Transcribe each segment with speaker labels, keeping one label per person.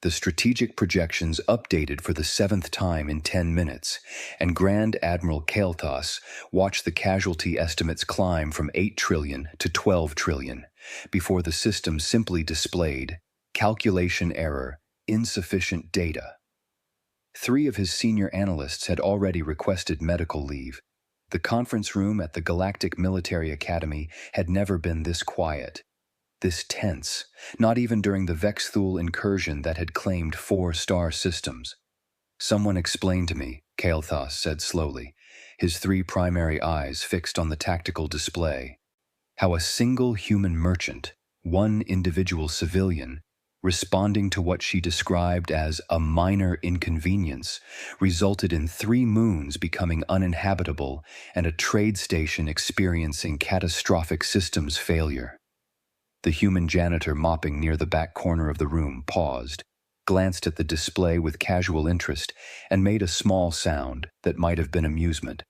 Speaker 1: The strategic projections updated for the 7th time in 10 minutes, and Grand Admiral Kael'thas watched the casualty estimates climb from 8 trillion to 12 trillion, before the system simply displayed calculation error, insufficient data. 3 of his senior analysts had already requested medical leave. The conference room at the Galactic Military Academy had never been this quiet, this tense, not even during the Vexthul incursion that had claimed 4-star systems. "Someone explained to me," Kael'thas said slowly, his 3 primary eyes fixed on the tactical display, "how a single human merchant, one individual civilian, responding to what she described as a minor inconvenience, resulted in 3 moons becoming uninhabitable and a trade station experiencing catastrophic systems failure." The human janitor mopping near the back corner of the room paused, glanced at the display with casual interest, and made a small sound that might have been amusement.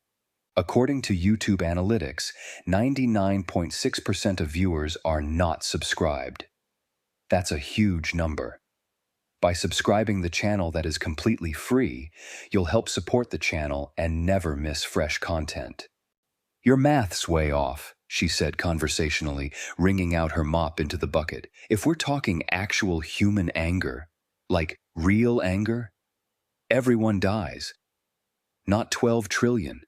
Speaker 1: According to YouTube analytics, 99.6% of viewers are not subscribed. That's a huge number. By subscribing the channel that is completely free, you'll help support the channel and never miss fresh content. "Your math's way off," she said conversationally, wringing out her mop into the bucket. "If we're talking actual human anger, like real anger, everyone dies. Not 12 trillion.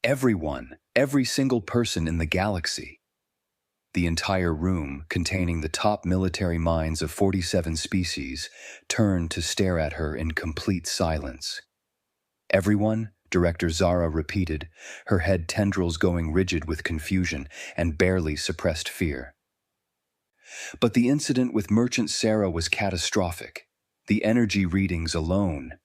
Speaker 1: Everyone, every single person in the galaxy." The entire room, containing the top military minds of 47 species, turned to stare at her in complete silence. "Everyone?" Director Zara repeated, her head tendrils going rigid with confusion and barely suppressed fear. "But the incident with Merchant Sarah was catastrophic. The energy readings alone."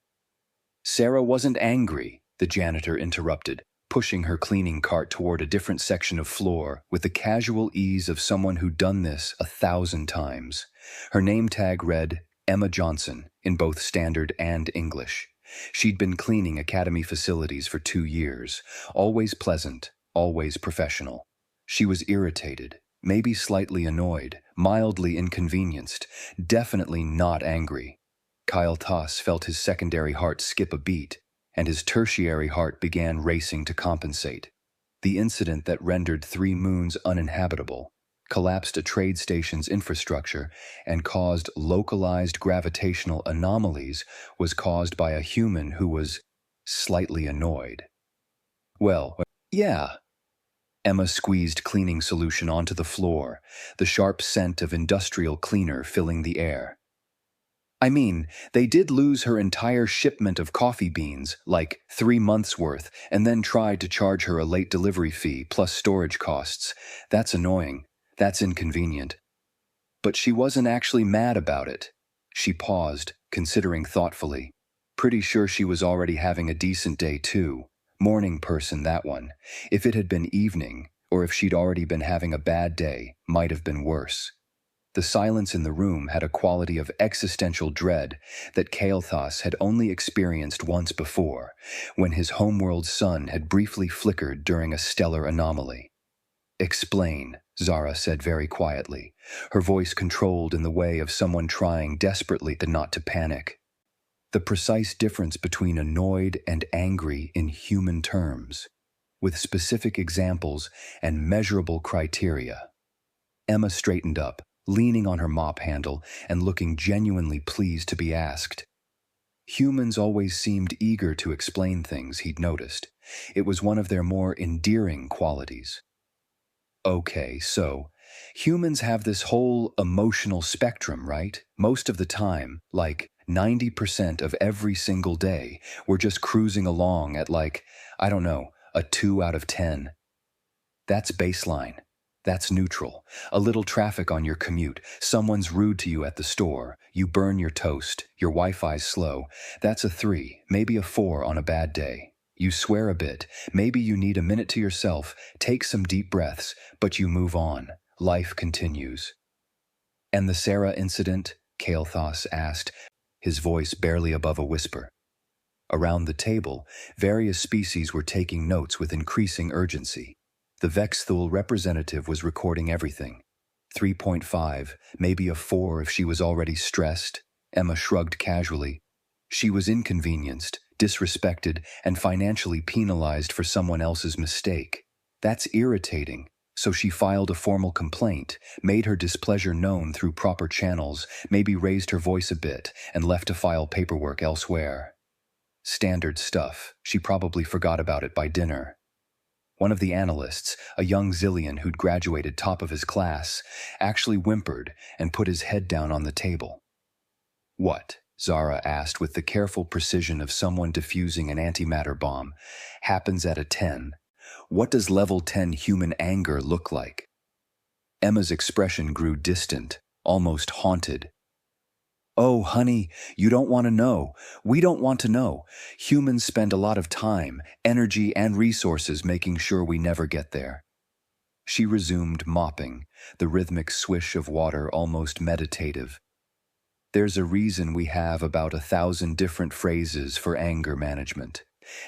Speaker 1: "Sarah wasn't angry," the janitor interrupted, pushing her cleaning cart toward a different section of floor with the casual ease of someone who'd done this 1,000 times. Her name tag read Emma Johnson in both Standard and English. She'd been cleaning academy facilities for 2 years, always pleasant, always professional. She was irritated, maybe slightly annoyed, mildly inconvenienced, definitely not angry. Kael'thas felt his secondary heart skip a beat, and his tertiary heart began racing to compensate. The incident that rendered 3 moons uninhabitable, collapsed a trade station's infrastructure, and caused localized gravitational anomalies was caused by a human who was slightly annoyed. "Well, yeah." Emma squeezed cleaning solution onto the floor, the sharp scent of industrial cleaner filling the air. "I mean, they did lose her entire shipment of coffee beans, like 3 months' worth, and then tried to charge her a late delivery fee plus storage costs. That's annoying. That's inconvenient. But she wasn't actually mad about it." She paused, considering thoughtfully. Pretty sure she was already having a decent day too. Morning person, that one. If it had been evening, or if she'd already been having a bad day, might have been worse. The silence in the room had a quality of existential dread that Kael'thas had only experienced once before, when his homeworld sun had briefly flickered during a stellar anomaly. "Explain," Zara said very quietly, her voice controlled in the way of someone trying desperately not to panic. "The precise difference between annoyed and angry in human terms, with specific examples and measurable criteria." Emma straightened up, leaning on her mop handle and looking genuinely pleased to be asked. Humans always seemed eager to explain things, he'd noticed. It was one of their more endearing qualities. "Okay, so humans have this whole emotional spectrum, right? Most of the time, like 90% of every single day, we're just cruising along at I don't know, a 2 out of 10. That's baseline. That's neutral. A little traffic on your commute, someone's rude to you at the store, you burn your toast, your Wi-Fi's slow. That's a 3, maybe a 4 on a bad day. You swear a bit, maybe you need a minute to yourself, take some deep breaths, but you move on. Life continues." "And the Sarah incident?" Kael'thas asked, his voice barely above a whisper. Around the table, various species were taking notes with increasing urgency. The Vexthul representative was recording everything. 3.5, maybe a 4 if she was already stressed. Emma shrugged casually. She was inconvenienced, disrespected, and financially penalized for someone else's mistake. That's irritating. So she filed a formal complaint, made her displeasure known through proper channels, maybe raised her voice a bit, and left to file paperwork elsewhere. Standard stuff. She probably forgot about it by dinner. One of the analysts, a young Zillion who'd graduated top of his class, actually whimpered and put his head down on the table. "What?" Zara asked with the careful precision of someone defusing an antimatter bomb. "Happens at a 10. What does level 10 human anger look like?" Emma's expression grew distant, almost haunted. "Oh, honey, you don't want to know. We don't want to know. Humans spend a lot of time, energy, and resources making sure we never get there." She resumed mopping, the rhythmic swish of water almost meditative. "There's a reason we have about 1,000 different phrases for anger management.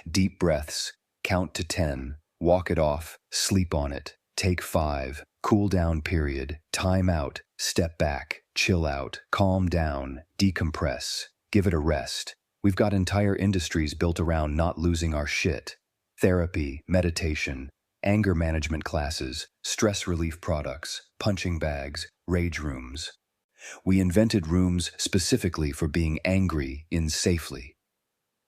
Speaker 1: Deep breaths, count to 10, walk it off, sleep on it, take 5, cool down period, time out, step back, chill out, calm down, decompress, give it a rest. We've got entire industries built around not losing our shit. Therapy, meditation, anger management classes, stress relief products, punching bags, rage rooms. We invented rooms specifically for being angry in safely.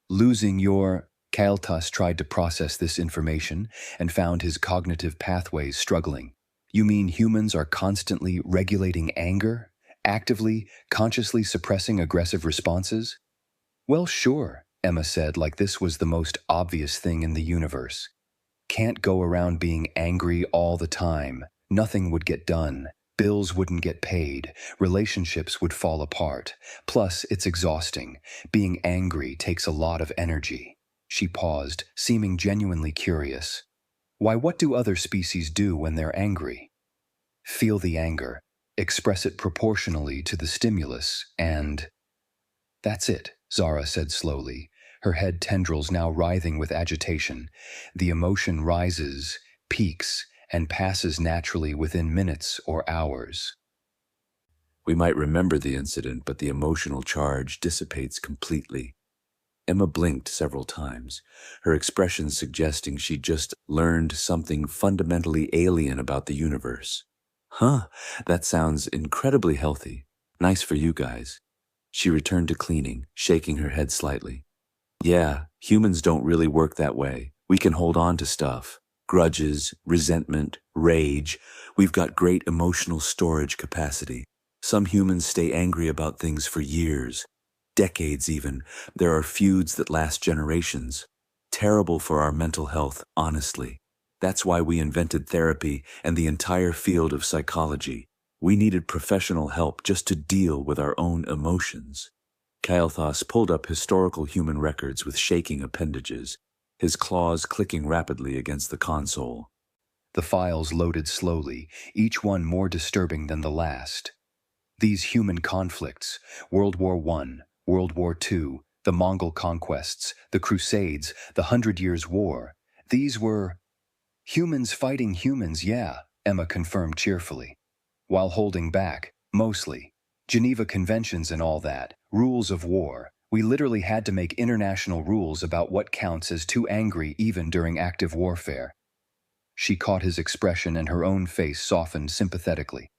Speaker 1: Losing your..." Kael'thas tried to process this information and found his cognitive pathways struggling. "You mean humans are constantly regulating anger? Actively, consciously suppressing aggressive responses?" "Well, sure," Emma said, like this was the most obvious thing in the universe. "Can't go around being angry all the time. Nothing would get done. Bills wouldn't get paid. Relationships would fall apart. Plus, it's exhausting. Being angry takes a lot of energy." She paused, seeming genuinely curious. "Why, what do other species do when they're angry?" "Feel the anger, express it proportionally to the stimulus, and..." "That's it," Zara said slowly, her head tendrils now writhing with agitation. "The emotion rises, peaks, and passes naturally within minutes or hours."
Speaker 2: We might remember the incident, but the emotional charge dissipates completely. Emma blinked several times, her expression suggesting she'd just learned something fundamentally alien about the universe. "Huh, that sounds incredibly healthy. Nice for you guys." She returned to cleaning, shaking her head slightly. "Yeah, humans don't really work that way. We can hold on to stuff. Grudges, resentment, rage. We've got great emotional storage capacity. Some humans stay angry about things for years, decades even. There are feuds that last generations. Terrible for our mental health, honestly. That's why we invented therapy and the entire field of psychology. We needed professional help just to deal with our own emotions." Kael'thas pulled up historical human records with shaking appendages, his claws clicking rapidly against the console.
Speaker 1: The files loaded slowly, each one more disturbing than the last. These human conflicts, World War I, World War II, the Mongol conquests, the Crusades, the 100 Years' War, these were humans fighting humans, yeah, Emma confirmed cheerfully. While holding back, mostly. Geneva Conventions and all that, rules of war. We literally had to make international rules about what counts as too angry even during active warfare. She caught his expression and her own face softened sympathetically.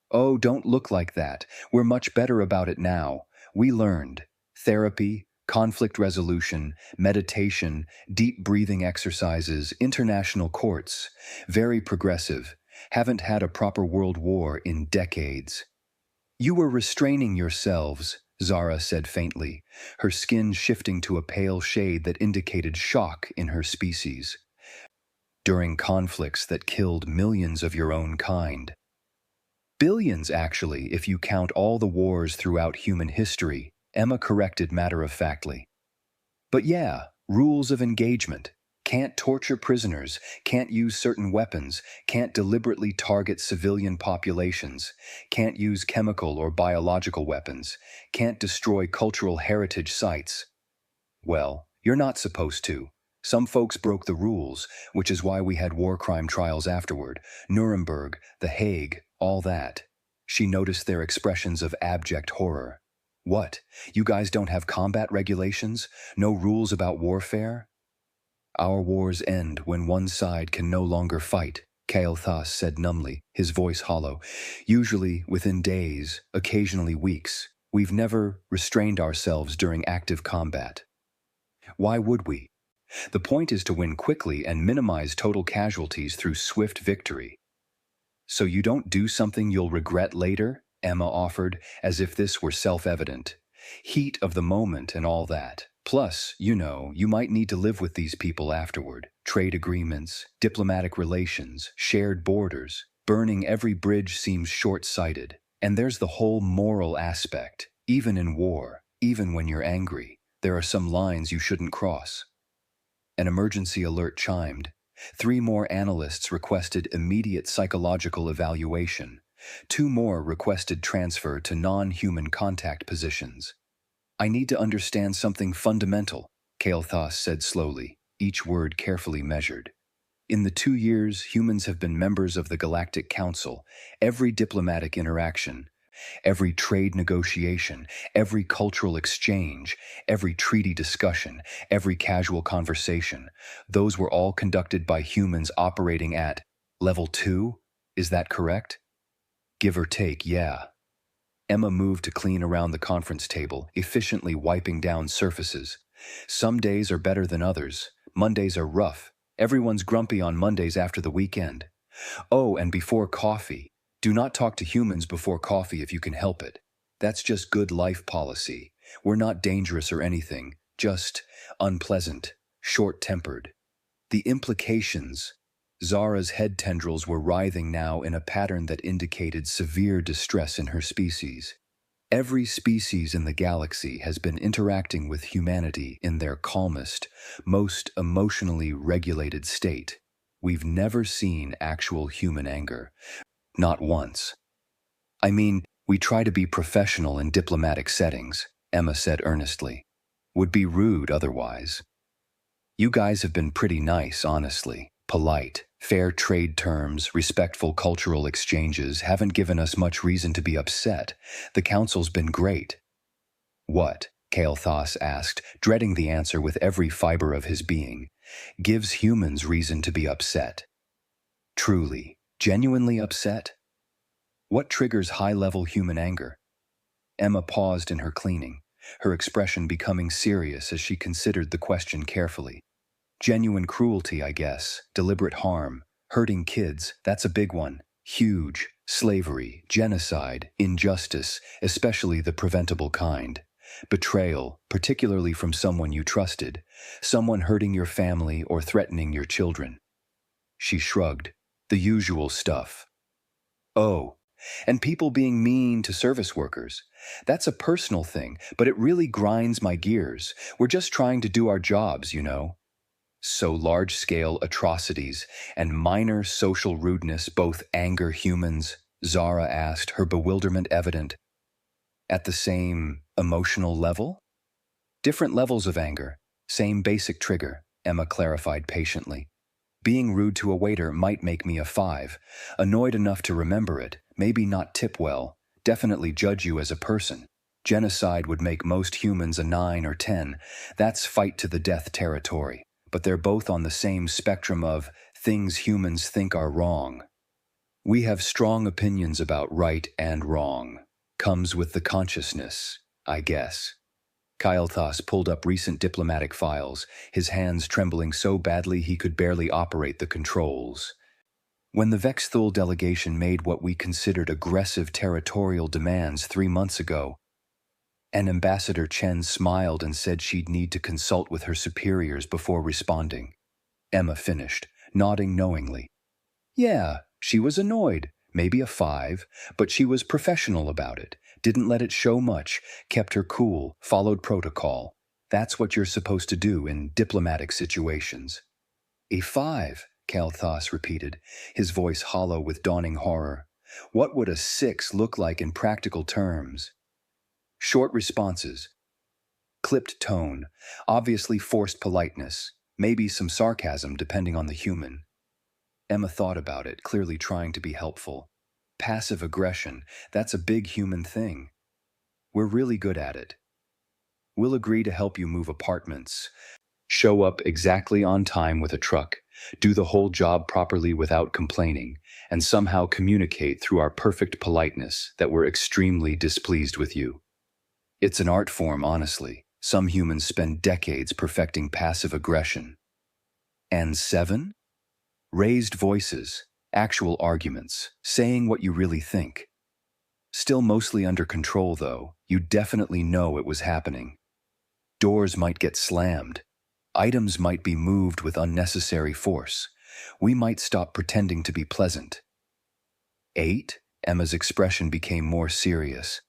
Speaker 1: "Oh, don't look like that. We're much better about it now. We learned. Therapy, conflict resolution, meditation, deep breathing exercises, international courts. Very progressive. Haven't had a proper world war in decades." "You were restraining yourselves," Zara said faintly, her skin shifting to a pale shade that indicated shock in her species. "During conflicts that killed millions of your own kind. Billions, actually, if you count all the wars throughout human history," Emma corrected matter-of-factly. "But yeah, rules of engagement. Can't torture prisoners, can't use certain weapons, can't deliberately target civilian populations, can't use chemical or biological weapons, can't destroy cultural heritage sites. Well, you're not supposed to. Some folks broke the rules, which is why we had war crime trials afterward. Nuremberg, The Hague, all that." She noticed their expressions of abject horror. What? You guys don't have combat regulations? No rules about warfare? Our wars end when one side can no longer fight, Kael'thas said numbly, his voice hollow. Usually within days, occasionally weeks. We've never restrained ourselves during active combat. Why would we? The point is to win quickly and minimize total casualties through swift victory. So you don't do something you'll regret later? Emma offered, as if this were self-evident. Heat of the moment and all that. Plus, you might need to live with these people afterward. Trade agreements, diplomatic relations, shared borders. Burning every bridge seems short-sighted. And there's the whole moral aspect. Even in war, even when you're angry, there are some lines you shouldn't cross. An emergency alert chimed. 3 more analysts requested immediate psychological evaluation. 2 more requested transfer to non-human contact positions. I need to understand something fundamental, Kael'thas said slowly, each word carefully measured. In the 2 years humans have been members of the Galactic Council, every diplomatic interaction, every trade negotiation, every cultural exchange, every treaty discussion, every casual conversation, those were all conducted by humans operating at level 2? Is that correct? Give or take, yeah. Emma moved to clean around the conference table, efficiently wiping down surfaces. Some days are better than others. Mondays are rough. Everyone's grumpy on Mondays after the weekend. Oh, and before coffee. Do not talk to humans before coffee if you can help it. That's just good life policy. We're not dangerous or anything, just unpleasant, short-tempered. The implications. Zara's head tendrils were writhing now in a pattern that indicated severe distress in her species. Every species in the galaxy has been interacting with humanity in their calmest, most emotionally regulated state. We've never seen actual human anger. Not once. I mean, we try to be professional in diplomatic settings, Emma said earnestly. Would be rude otherwise. You guys have been pretty nice, honestly. Polite, fair trade terms, respectful cultural exchanges haven't given us much reason to be upset. The council's been great. What? Kael'thas asked, dreading the answer with every fiber of his being. Gives humans reason to be upset. Truly, genuinely upset? What triggers high-level human anger? Emma paused in her cleaning, her expression becoming serious as she considered the question carefully. Genuine cruelty, I guess, deliberate harm, hurting kids, that's a big one. Huge. Slavery, genocide, injustice, especially the preventable kind. Betrayal, particularly from someone you trusted, someone hurting your family or threatening your children. She shrugged. The usual stuff. Oh, and people being mean to service workers. That's a personal thing, but it really grinds my gears. We're just trying to do our jobs, So large-scale atrocities and minor social rudeness both anger humans? Zara asked, her bewilderment evident. At the same emotional level? Different levels of anger, same basic trigger, Emma clarified patiently. Being rude to a waiter might make me a 5. Annoyed enough to remember it, maybe not tip well, definitely judge you as a person. Genocide would make most humans a 9 or 10. That's fight to the death territory. But they're both on the same spectrum of things humans think are wrong. We have strong opinions about right and wrong. Comes with the consciousness, I guess. Kael'thas pulled up recent diplomatic files, his hands trembling so badly he could barely operate the controls. When the Vexthul delegation made what we considered aggressive territorial demands 3 months ago, and Ambassador Chen smiled and said she'd need to consult with her superiors before responding. Emma finished, nodding knowingly. Yeah, she was annoyed, maybe a 5, but she was professional about it, didn't let it show much, kept her cool, followed protocol. That's what you're supposed to do in diplomatic situations. A 5, Kael'thas repeated, his voice hollow with dawning horror. What would a 6 look like in practical terms? Short responses. Clipped tone, obviously forced politeness, maybe some sarcasm depending on the human. Emma thought about it, clearly trying to be helpful. Passive aggression, that's a big human thing. We're really good at it. We'll agree to help you move apartments, show up exactly on time with a truck, do the whole job properly without complaining, and somehow communicate through our perfect politeness that we're extremely displeased with you. It's an art form, honestly. Some humans spend decades perfecting passive aggression. And 7? Raised voices, actual arguments, saying what you really think. Still mostly under control, though. You definitely know it was happening. Doors might get slammed. Items might be moved with unnecessary force. We might stop pretending to be pleasant. 8? Emma's expression became more serious.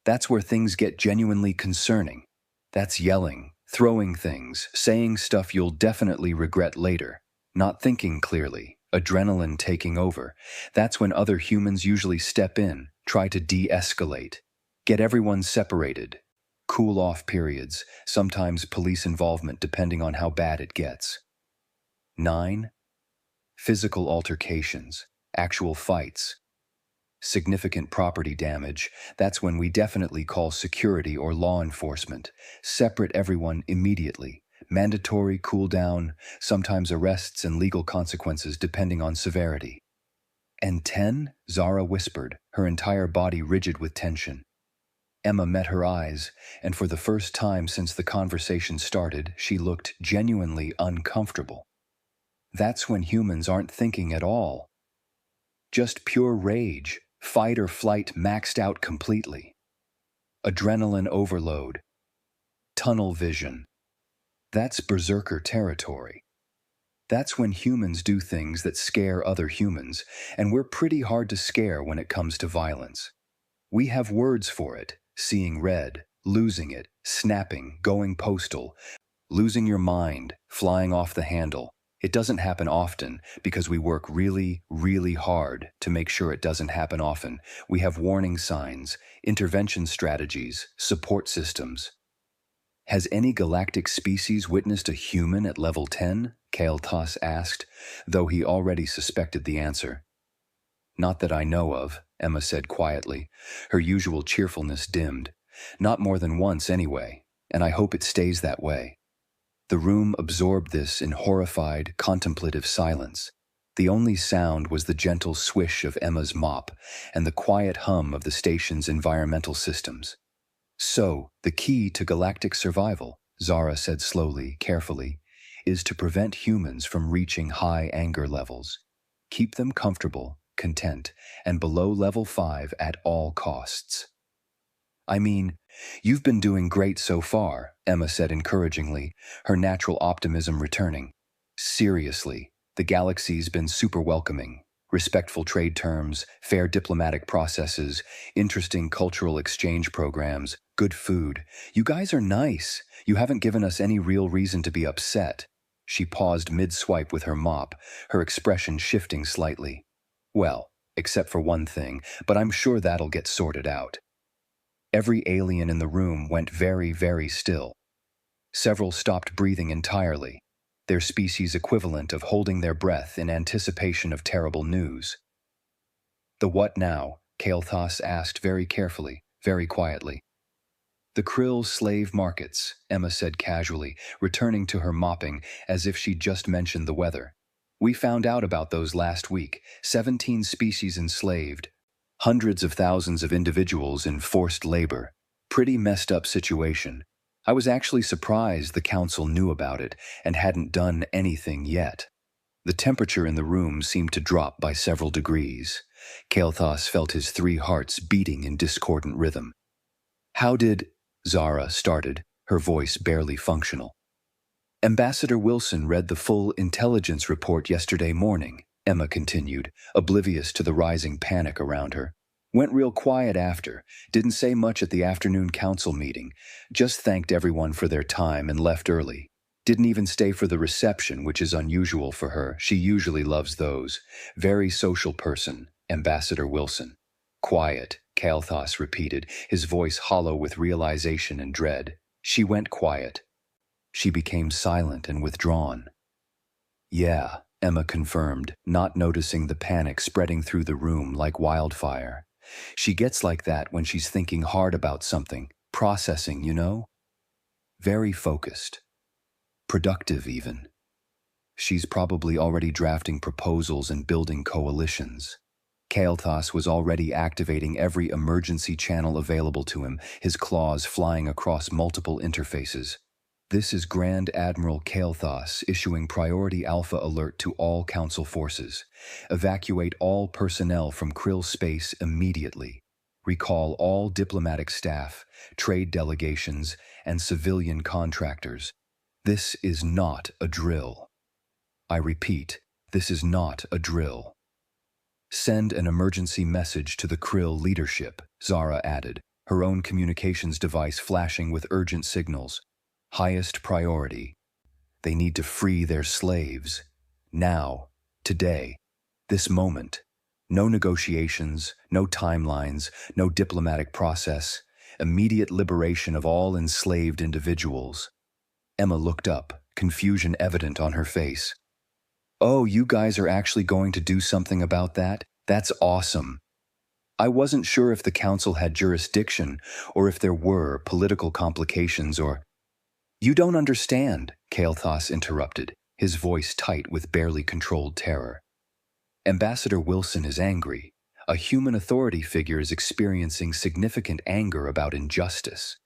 Speaker 1: That's where things get genuinely concerning. That's yelling, throwing things, saying stuff you'll definitely regret later, not thinking clearly, adrenaline taking over. That's when other humans usually step in, try to de-escalate, get everyone separated, cool off periods, sometimes police involvement depending on how bad it gets. 9. Physical altercations, actual fights. Significant property damage, that's when we definitely call security or law enforcement. Separate everyone immediately. Mandatory cool down, sometimes arrests and legal consequences depending on severity. And 10, Zara whispered, her entire body rigid with tension. Emma met her eyes, and for the first time since the conversation started, she looked genuinely uncomfortable. That's when humans aren't thinking at all. Just pure rage, fight or flight maxed out completely. Adrenaline overload. Tunnel vision. That's berserker territory. That's when humans do things that scare other humans, and we're pretty hard to scare when it comes to violence. We have words for it: seeing red, losing it, snapping, going postal, losing your mind, flying off the handle. It doesn't happen often because we work really, really hard to make sure it doesn't happen often. We have warning signs, intervention strategies, support systems. Has any galactic species witnessed a human at level 10? Kael'thas asked, though he already suspected the answer. Not that I know of, Emma said quietly, her usual cheerfulness dimmed. Not more than once anyway, and I hope it stays that way. The room absorbed this in horrified, contemplative silence. The only sound was the gentle swish of Emma's mop and the quiet hum of the station's environmental systems. So, the key to galactic survival, Zara said slowly, carefully, is to prevent humans from reaching high anger levels. Keep them comfortable, content, and below level 5 at all costs. I mean, you've been doing great so far, Emma said encouragingly, her natural optimism returning. Seriously, the galaxy's been super welcoming. Respectful trade terms, fair diplomatic processes, interesting cultural exchange programs, good food. You guys are nice. You haven't given us any real reason to be upset. She paused mid-swipe with her mop, her expression shifting slightly. Well, except for one thing, but I'm sure that'll get sorted out. Every alien in the room went very, very still. Several stopped breathing entirely, their species' equivalent of holding their breath in anticipation of terrible news. The what now? Kael'thas asked very carefully, very quietly. The krill slave markets, Emma said casually, returning to her mopping as if she'd just mentioned the weather. We found out about those last week. 17 species enslaved. Hundreds of thousands of individuals in forced labor. Pretty messed up situation. I was actually surprised the council knew about it and hadn't done anything yet. The temperature in the room seemed to drop by several degrees. Kael'thas felt his 3 hearts beating in discordant rhythm. How did... Zara started, her voice barely functional. Ambassador Wilson read the full intelligence report yesterday morning, Emma continued, oblivious to the rising panic around her. Went real quiet after, didn't say much at the afternoon council meeting, just thanked everyone for their time and left early. Didn't even stay for the reception, which is unusual for her. She usually loves those. Very social person, Ambassador Wilson. Quiet, Kael'thas repeated, his voice hollow with realization and dread. She went quiet. She became silent and withdrawn. Yeah, Emma confirmed, not noticing the panic spreading through the room like wildfire. She gets like that when she's thinking hard about something, processing, you know? Very focused. Productive, even. She's probably already drafting proposals and building coalitions. Kael'thas was already activating every emergency channel available to him, his claws flying across multiple interfaces. This is Grand Admiral Kael'thas issuing Priority Alpha Alert to all Council forces. Evacuate all personnel from Krill space immediately. Recall all diplomatic staff, trade delegations, and civilian contractors. This is not a drill. I repeat, this is not a drill. Send an emergency message to the Krill leadership, Zara added, her own communications device flashing with urgent signals. Highest priority. They need to free their slaves. Now. Today. This moment. No negotiations, no timelines, no diplomatic process. Immediate liberation of all enslaved individuals. Emma looked up, confusion evident on her face. Oh, you guys are actually going to do something about that? That's awesome. I wasn't sure if the council had jurisdiction or if there were political complications or... You don't understand, Kael'thas interrupted, his voice tight with barely controlled terror. Ambassador Wilson is angry. A human authority figure is experiencing significant anger about injustice.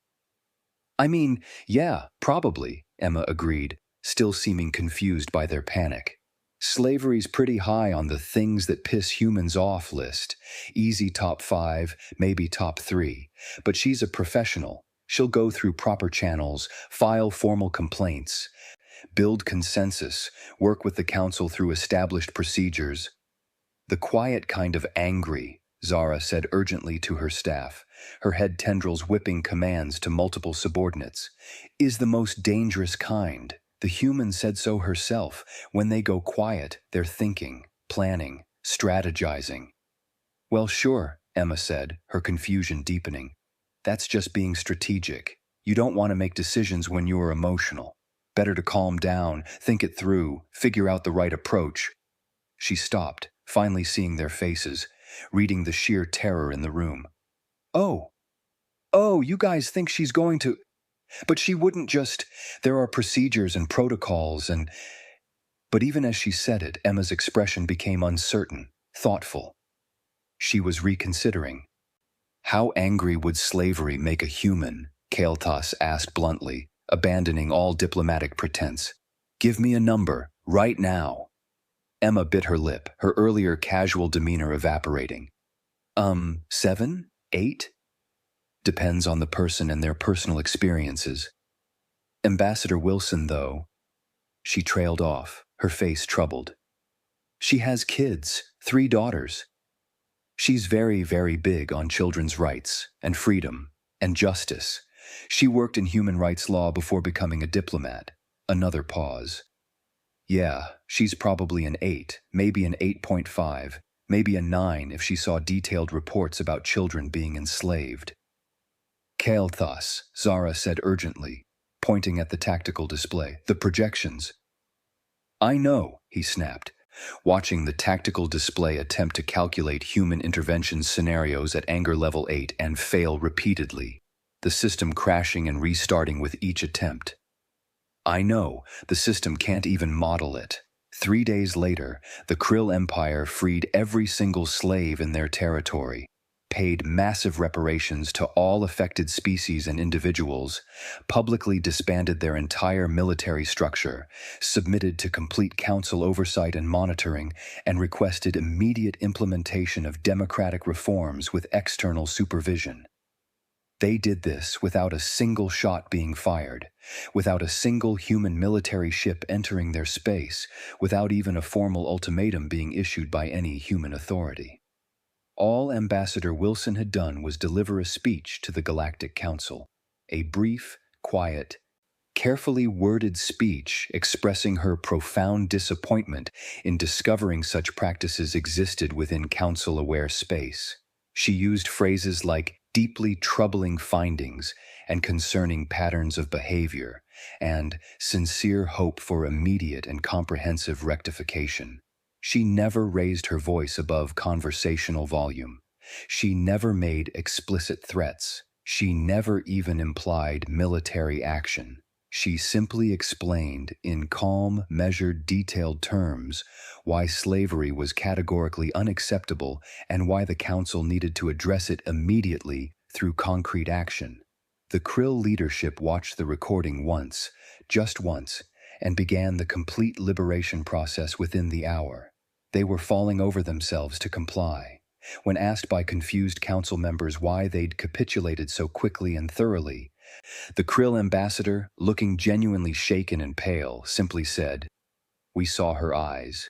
Speaker 1: I mean, yeah, probably, Emma agreed, still seeming confused by their panic. Slavery's pretty high on the things that piss humans off list. Easy top 5, maybe top 3. But she's a professional. She'll go through proper channels, file formal complaints, build consensus, work with the council through established procedures. The quiet kind of angry, Zara said urgently to her staff, her head tendrils whipping commands to multiple subordinates, is the most dangerous kind. The human said so herself. When they go quiet, they're thinking, planning, strategizing. Well, sure, Emma said, her confusion deepening. That's just being strategic. You don't want to make decisions when you are emotional. Better to calm down, think it through, figure out the right approach. She stopped, finally seeing their faces, reading the sheer terror in the room. Oh, you guys think she's going to... But she wouldn't just... There are procedures and protocols and... But even as she said it, Emma's expression became uncertain, thoughtful. She was reconsidering. How angry would slavery make a human? Kael'thas asked bluntly, abandoning all diplomatic pretense. Give me a number, right now. Emma bit her lip, her earlier casual demeanor evaporating. 7? 8? Depends on the person and their personal experiences. Ambassador Wilson, though... She trailed off, her face troubled. She has kids, 3 daughters. She's very, very big on children's rights and freedom and justice. She worked in human rights law before becoming a diplomat. Another pause. Yeah, she's probably an 8, maybe an 8.5, maybe a 9 if she saw detailed reports about children being enslaved. Kael'thas, Zara said urgently, pointing at the tactical display, the projections. I know, he snapped, watching the tactical display attempt to calculate human intervention scenarios at anger level 8 and fail repeatedly, the system crashing and restarting with each attempt. I know, the system can't even model it. 3 days later, the Krill Empire freed every single slave in their territory, paid massive reparations to all affected species and individuals, publicly disbanded their entire military structure, submitted to complete council oversight and monitoring, and requested immediate implementation of democratic reforms with external supervision. They did this without a single shot being fired, without a single human military ship entering their space, without even a formal ultimatum being issued by any human authority. All Ambassador Wilson had done was deliver a speech to the Galactic Council, a brief, quiet, carefully worded speech expressing her profound disappointment in discovering such practices existed within council-aware space. She used phrases like deeply troubling findings and concerning patterns of behavior, and sincere hope for immediate and comprehensive rectification. She never raised her voice above conversational volume, She never made explicit threats. She never even implied military action. She simply explained, in calm, measured, detailed terms, why slavery was categorically unacceptable and why the council needed to address it immediately through concrete action. The Krill leadership watched the recording once, just once, and began the complete liberation process within the hour. They were falling over themselves to comply. When asked by confused council members why they'd capitulated so quickly and thoroughly, the Krill ambassador, looking genuinely shaken and pale, simply said, "We saw her eyes.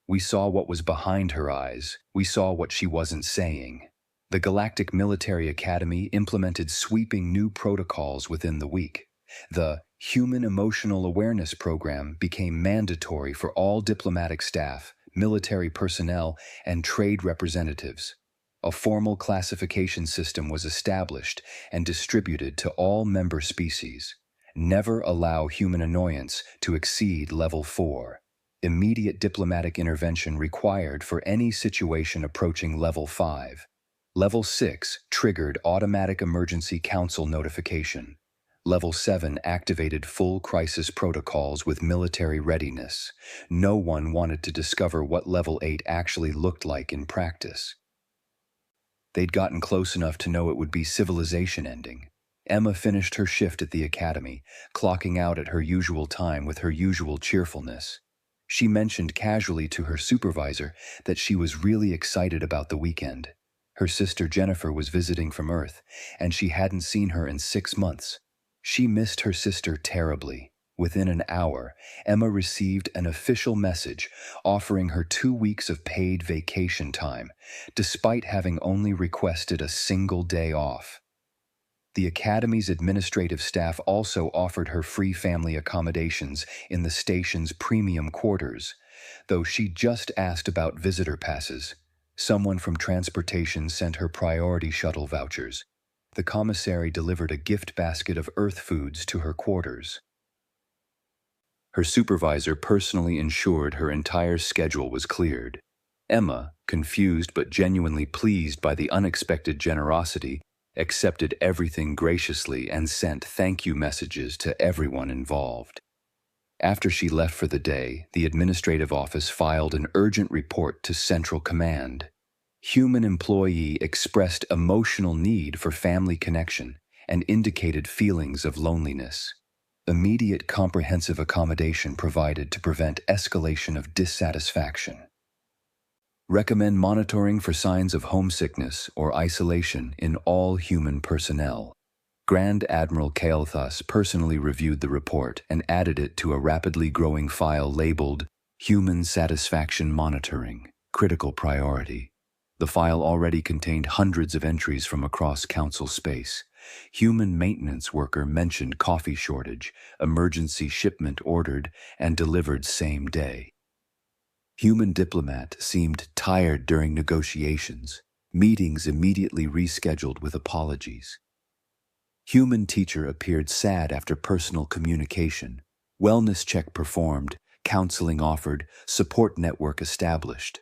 Speaker 1: We saw what was behind her eyes. We saw what she wasn't saying." The Galactic Military Academy implemented sweeping new protocols within the week. The Human Emotional Awareness Program became mandatory for all diplomatic staff, military personnel, and trade representatives. A formal classification system was established and distributed to all member species. Never allow human annoyance to exceed level 4. Immediate diplomatic intervention required for any situation approaching level 5. Level 6 triggered automatic emergency council notification. Level 7 activated full crisis protocols with military readiness. No one wanted to discover what Level 8 actually looked like in practice. They'd gotten close enough to know it would be civilization ending. Emma finished her shift at the academy, clocking out at her usual time with her usual cheerfulness. She mentioned casually to her supervisor that she was really excited about the weekend. Her sister Jennifer was visiting from Earth, and she hadn't seen her in 6 months. She missed her sister terribly. Within an hour, Emma received an official message offering her 2 weeks of paid vacation time, despite having only requested a single day off. The Academy's administrative staff also offered her free family accommodations in the station's premium quarters, though she just asked about visitor passes. Someone from transportation sent her priority shuttle vouchers. The commissary delivered a gift basket of Earth foods to her quarters. Her supervisor personally ensured her entire schedule was cleared. Emma, confused but genuinely pleased by the unexpected generosity, accepted everything graciously and sent thank you messages to everyone involved. After she left for the day, the administrative office filed an urgent report to Central Command. Human employee expressed emotional need for family connection and indicated feelings of loneliness. Immediate comprehensive accommodation provided to prevent escalation of dissatisfaction. Recommend monitoring for signs of homesickness or isolation in all human personnel. Grand Admiral Kael'thas personally reviewed the report and added it to a rapidly growing file labeled Human Satisfaction Monitoring, Critical Priority. The file already contained hundreds of entries from across council space. Human maintenance worker mentioned coffee shortage, emergency shipment ordered and delivered same day. Human diplomat seemed tired during negotiations. Meetings immediately rescheduled with apologies. Human teacher appeared sad after personal communication. Wellness check performed, counseling offered, support network established.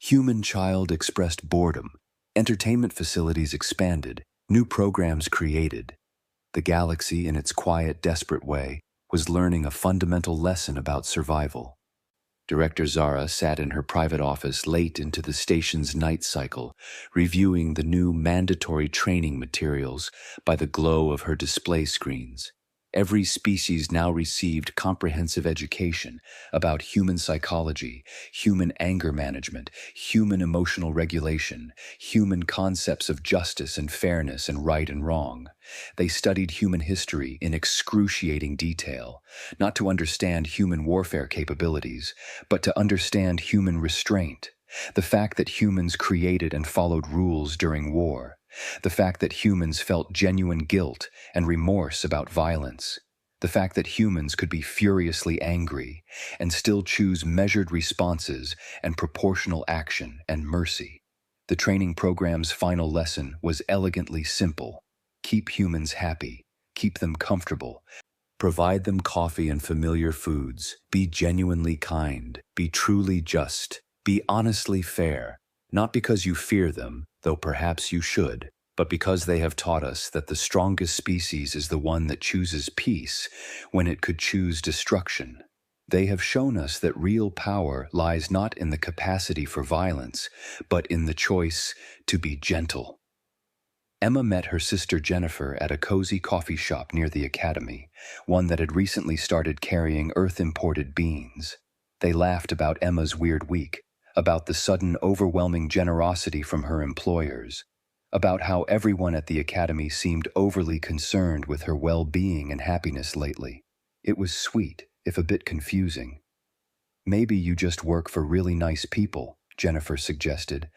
Speaker 1: Human child expressed boredom. Entertainment facilities expanded, new programs created. The galaxy, in its quiet, desperate way, was learning a fundamental lesson about survival. Director Zara sat in her private office late into the station's night cycle, reviewing the new mandatory training materials by the glow of her display screens. Every species now received comprehensive education about human psychology, human anger management, human emotional regulation, human concepts of justice and fairness and right and wrong. They studied human history in excruciating detail, not to understand human warfare capabilities, but to understand human restraint, the fact that humans created and followed rules during war, the fact that humans felt genuine guilt and remorse about violence, the fact that humans could be furiously angry and still choose measured responses and proportional action and mercy. The training program's final lesson was elegantly simple. Keep humans happy, keep them comfortable, provide them coffee and familiar foods, be genuinely kind, be truly just, be honestly fair, Not because you fear them, though perhaps you should, but because they have taught us that the strongest species is the one that chooses peace when it could choose destruction. They have shown us that real power lies not in the capacity for violence, but in the choice to be gentle. Emma met her sister Jennifer at a cozy coffee shop near the academy, one that had recently started carrying Earth-imported beans. They laughed about Emma's weird week, about the sudden overwhelming generosity from her employers, about how everyone at the academy seemed overly concerned with her well-being and happiness lately. It was sweet, if a bit confusing. "Maybe you just work for really nice people," Jennifer suggested,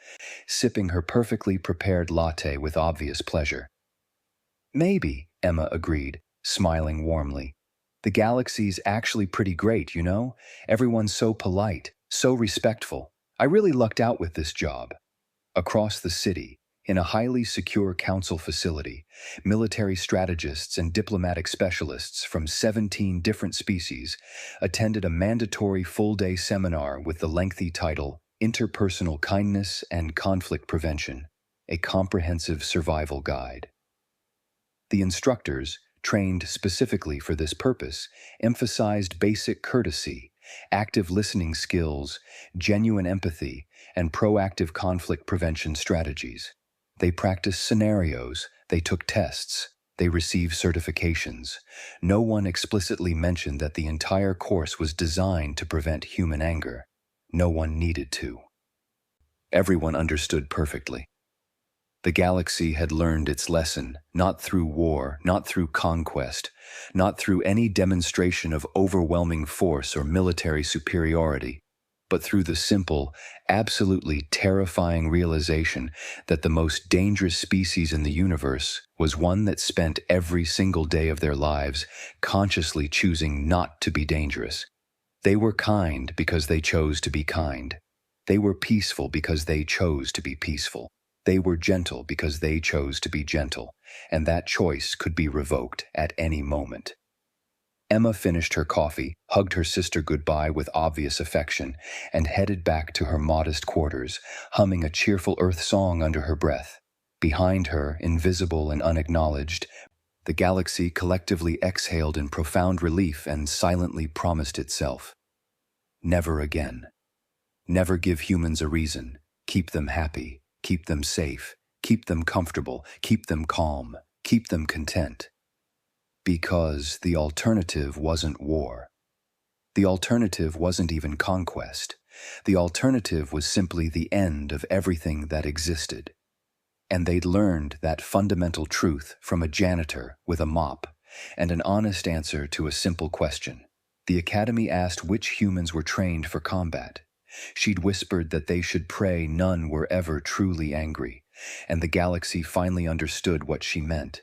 Speaker 1: sipping her perfectly prepared latte with obvious pleasure. "Maybe," Emma agreed, smiling warmly. "The galaxy's actually pretty great, you know? Everyone's so polite, so respectful. I really lucked out with this job." Across the city, in a highly secure council facility, military strategists and diplomatic specialists from 17 different species attended a mandatory full-day seminar with the lengthy title Interpersonal Kindness and Conflict Prevention, a comprehensive survival guide. The instructors, trained specifically for this purpose, emphasized basic courtesy, active listening skills, genuine empathy, and proactive conflict prevention strategies. They practiced scenarios, they took tests, they received certifications. No one explicitly mentioned that the entire course was designed to prevent human anger. No one needed to. Everyone understood perfectly. The galaxy had learned its lesson, not through war, not through conquest, not through any demonstration of overwhelming force or military superiority, but through the simple, absolutely terrifying realization that the most dangerous species in the universe was one that spent every single day of their lives consciously choosing not to be dangerous. They were kind because they chose to be kind. They were peaceful because they chose to be peaceful. They were gentle because they chose to be gentle, and that choice could be revoked at any moment. Emma finished her coffee, hugged her sister goodbye with obvious affection, and headed back to her modest quarters, humming a cheerful Earth song under her breath. Behind her, invisible and unacknowledged, the galaxy collectively exhaled in profound relief and silently promised itself, never again. Never give humans a reason. Keep them happy. Keep them safe. Keep them comfortable. Keep them calm. Keep them content. Because the alternative wasn't war. The alternative wasn't even conquest. The alternative was simply the end of everything that existed. And they'd learned that fundamental truth from a janitor with a mop and an honest answer to a simple question. The Academy asked which humans were trained for combat. She'd whispered that they should pray none were ever truly angry, and the galaxy finally understood what she meant.